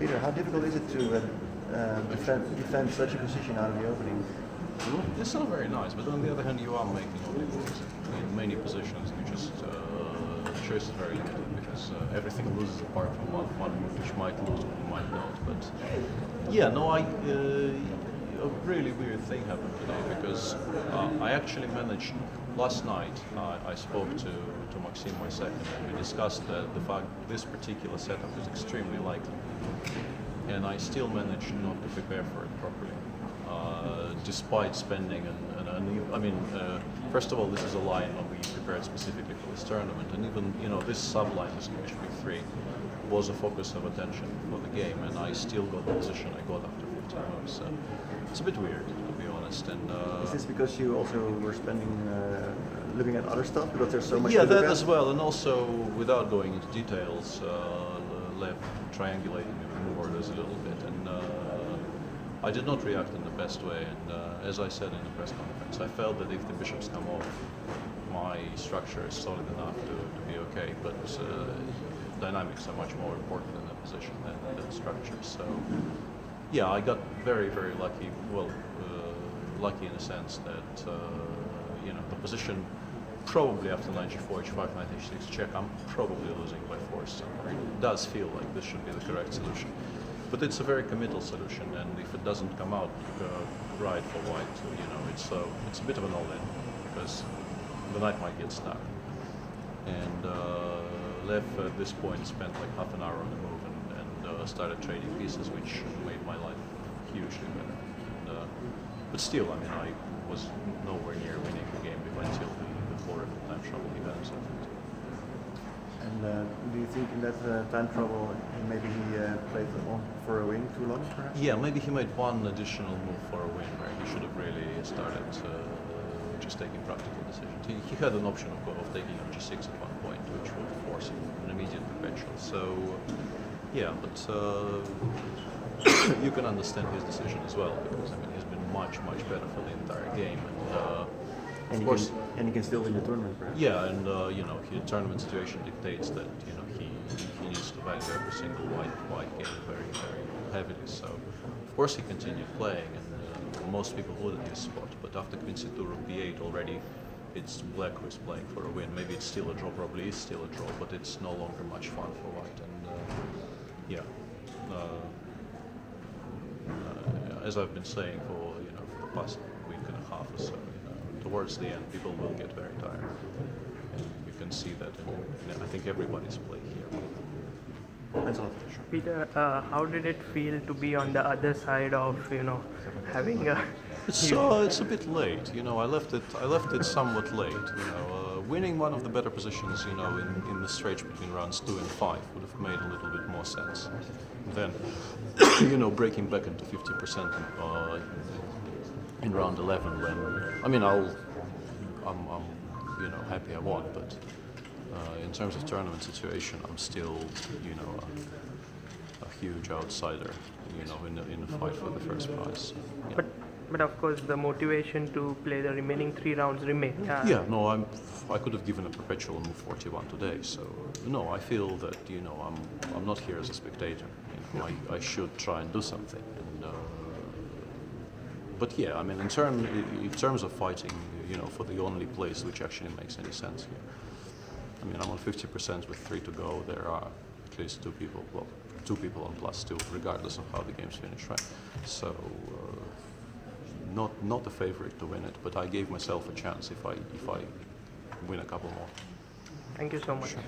Peter, how difficult is it to defend such a position out of the opening? It's not very nice, but on the other hand, you are making openings in many positions. You just the choice is very limited because everything loses apart from one which might lose or might not. But yeah, no, a really weird thing happened today because I actually managed last night. I spoke to Maxim, my second, and we discussed the fact this particular setup is extremely likely, and I still managed not to prepare for it properly. Despite spending first of all, this is a line that we prepared specifically for this tournament, and even this sub-line, this HB3, was a focus of attention for the game, and I still got the position I got after 15 moves. So it's a bit weird, to be honest. And is this because you also were spending looking at other stuff because there's so much? Yeah, to look that at? as well, and also without going into details, left triangulating with move orders a little bit, and I did not react in the best way. And as I said in the press conference, I felt that if the bishops come off, my structure is solid enough to be okay. But dynamics are much more important in that position than structure. So yeah, I got very, very lucky. Well, lucky in the sense that the position. Probably after knight g4, h5, knight h6 check, I'm probably losing by force somewhere. It does feel like this should be the correct solution. But it's a very committal solution, and if it doesn't come out right for white, it's a bit of an all-in, because the knight might get stuck. And Lev at this point spent like half an hour on the move and started trading pieces, which made my life hugely better. And, but still, I was nowhere near winning the game until the horrible time trouble he got himself into. And do you think in that time trouble maybe he played on for a win too long, perhaps? Yeah, maybe he made one additional move for a win where he should have really started just taking practical decisions. He had an option of taking on g6 at one point, which would force an immediate perpetual. So, yeah, but you can understand his decision as well, because he's been much, much better for the entire game. And of course, he can still win the tournament, perhaps. yeah, and the tournament situation dictates that he needs to value every single white game very, very heavily. So of course he continued playing, and most people would at his spot. But after queen c2 rook b8 already, it's black who is playing for a win. Maybe it's still a draw, probably is still a draw, but it's no longer much fun for white. And as I've been saying for the past week and a half or so. Towards the end, people will get very tired, and you can see that I think everybody's played here. Thanks a lot. Sure. Peter, how did it feel to be on the other side of having a? It's a bit late. I left it somewhat late. Winning one of the better positions, in the stretch between rounds 2 and 5 would have made a little bit more sense than, breaking back into 50% in round 11 when I'm happy I won, but in terms of tournament situation, I'm still a huge outsider in the fight for the first prize. Yeah. But of course the motivation to play the remaining 3 rounds remain. I could have given a perpetual move 41 today, so no, I feel that I'm not here as a spectator. I should try and do something. And, but yeah, in terms of fighting, for the only place which actually makes any sense here. I'm on 50% with 3 to go. There are at least 2 people on +2, regardless of how the game's finished, right? So, not a favorite to win it, but I gave myself a chance if I win a couple more. Thank you so much. Sure.